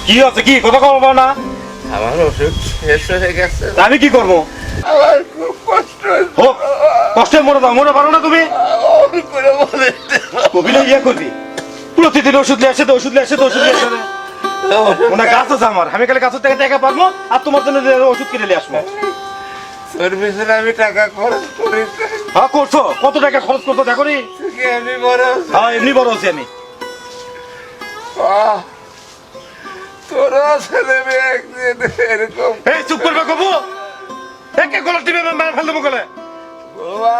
কি আছে কি কথা কব না? আমার ওষুধ শেষ হয়ে গেছে। আমি কি করবো? আমার খুব কষ্ট হচ্ছে। কষ্টে মরে দাও, মরে পারো না তুমি? কবি না ইয়ে করবি, প্রতিদিন ওষুধ নিয়ে আসে তো ওষুধ নিয়ে আসে তো ওষুধ নিয়ে আসে। ওনার গাছ আছে আমার, আমি খালি গাছের থেকে টাকা পারবো আর তোমার জন্য ওষুধ কিনে নিয়ে আসবো। তোর পিছনে আমি টাকা খরচ করি। হ্যাঁ করছো, কত টাকা খরচ করছো দেখো নি? এমনি বড় হ্যাঁ এমনি বড় হচ্ছি আমি। তোরা ছেলে মেয়ে একদিন এরকম। এই চুপ করবে কবু, একে গলা টিপে মেরে ফেল দেবো গলে। বাবা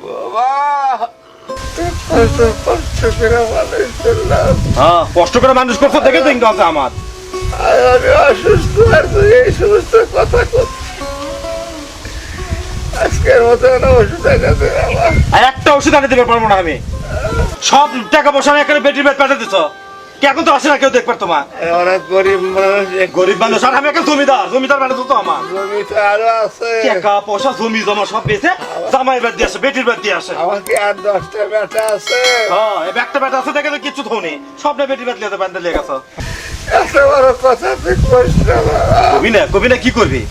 বাবা কষ্ট কষ্ট করে মানুষ করলাম। হ্যাঁ কষ্ট করে মানুষ করছো দেখে তো ইনকাম আছে আমার। আমি অসুস্থ আর তুই এই সমস্ত কথা করছিস। আজকের মতো ওষুধ এনে আমার একটা ওষুধ আনে দিতে পারবো না আমি। সব টাকা পয়সা এখানে বেটির বেড পাঠিয়ে দিচ্ছ, কে এখন তো আসে না কেউ দেখবার তোমার। অনেক গরিব মানুষ। গরিব মানুষ আর আমি একটা জমিদার, জমিদার মানে তো আমার জমি তো আরো আছে। টাকা পয়সা জমি জমা সব বেঁচে জামাই বেড দিয়ে আসে, বেটির বেড দিয়ে আসে। আমাকে আর 10টা বেটা আছে। হ্যাঁ এই একটা বেটা আছে দেখে তো কিচ্ছু ধোনি, সব না বেটির বেড লিয়ে বান্ধে লিয়ে গেছ। এত বড় কথা তুই কইস না বাবা। কবি না কি করবি?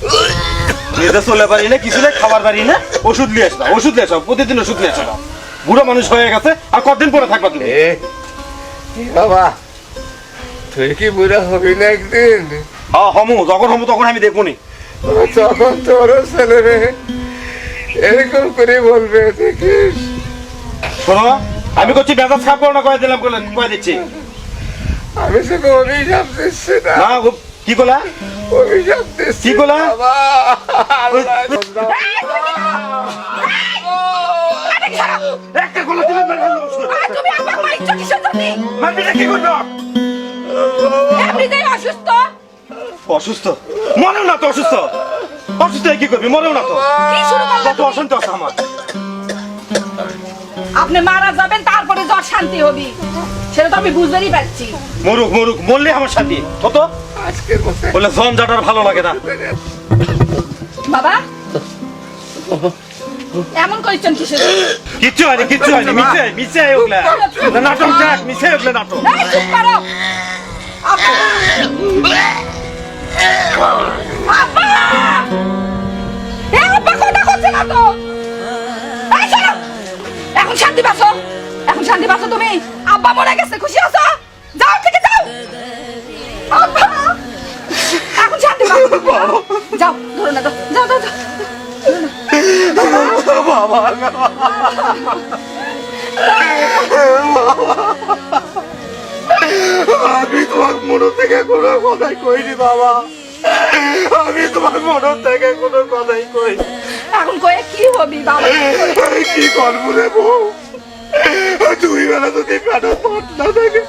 নিজে চলে পারি না, কিছু না খাবার পারি না, ওষুধ নিয়ে আসবা, ওষুধ নিয়ে আসো, প্রতিদিন ওষুধ নিয়ে আসো। বুড়ো মানুষ হয়ে গেছে আর কতদিন পরে থাকবা তুমি? বাবা তুই কি বুড়া হবি না একদিন? হ্যাঁ হমু, যখন হমু তখন আমি দেখবো নি। তখন তোর ছেলে মেয়ে এরকম করে বলবে দেখিস। শোনো আমি করছি মেজাজ খারাপ করো না, কয়ে দিলাম কয়ে দিচ্ছি। আমি তোকে অভিশাপ দিচ্ছি না। না কি করলা? অভিশাপ দিচ্ছি কি করলা? বাবা। একটা গলা দিলে মেরে ফেলবো। তুমি আমার মাইছো কিসের জন্য? মারবি না কি করবো? এমনিতেই অসুস্থ। অসুস্থ? মরেও না তো অসুস্থ। অসুস্থ হয়ে কি করবি? মরেও না তো। কি শুরু করলে কত অশান্তি আছে আমার। আপনি মারা যাবেন তারপরে জ্বর শান্তি হবে, সেটা তো আমি বুঝতেই পারছি। মরুক মরুক, মরলে আমার শান্তি হতো। আজকের মতো বলে ঝঞ্ঝাট আর ভালো লাগে না। বাবা এমন কইছেন কিসের? কিচ্ছু হয়নি, কিচ্ছু হয়নি, মিছে মিছে ওগুলা নাটক, দেখ মিছে ওগুলা নাটক। এই চুপ করো। আব্বা আব্বা এই আব্বা কথা করছে না তো। এই শোনো, এখন শান্তি পাচ্ছো? এখন শান্তি পাচ্ছো তুমি? আব্বা মরে গেছে, খুশি আছো? যাও থেকে যাও। আব্বা এখন শান্তি পাচ্ছো? যাও ধরো না, যাও যাও যাও। বাবা আমি তোমার মন থেকে কোনো কথাই কইনি বাবা, আমি তোমার মন থেকে কোনো কথাই কই। এখন কয়ে কি হবি বাবা? কি করবো রে বউ? দুই বেলা যদি পেটা পথ না থাকে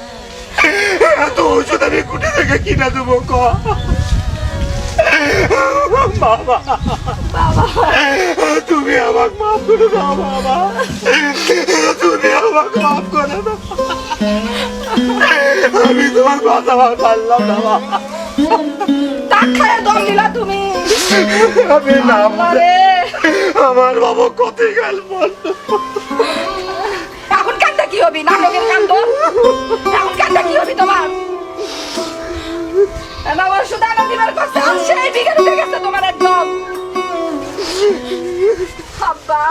এত ওষুধ আমি কুটে থেকে কিনা দেবো ক? বাবা তুমি আমাকে মাফ করে দাও বাবা, তুমি আমাকে মাফ করে দাও। আমি তোমার কথা পারলাম না বাবা। টাক খায় দম দিলা তুমি। আমি নাম আরে আমার বাবা কত গেল বল। এখন কান্দা কি হবি? নাটকের কান্দ। এখন কান্দা কি হবি তোমার? আমার সুদা নদীর কাছে সেই বিঘা গেছে তোমার একদম। আব্বা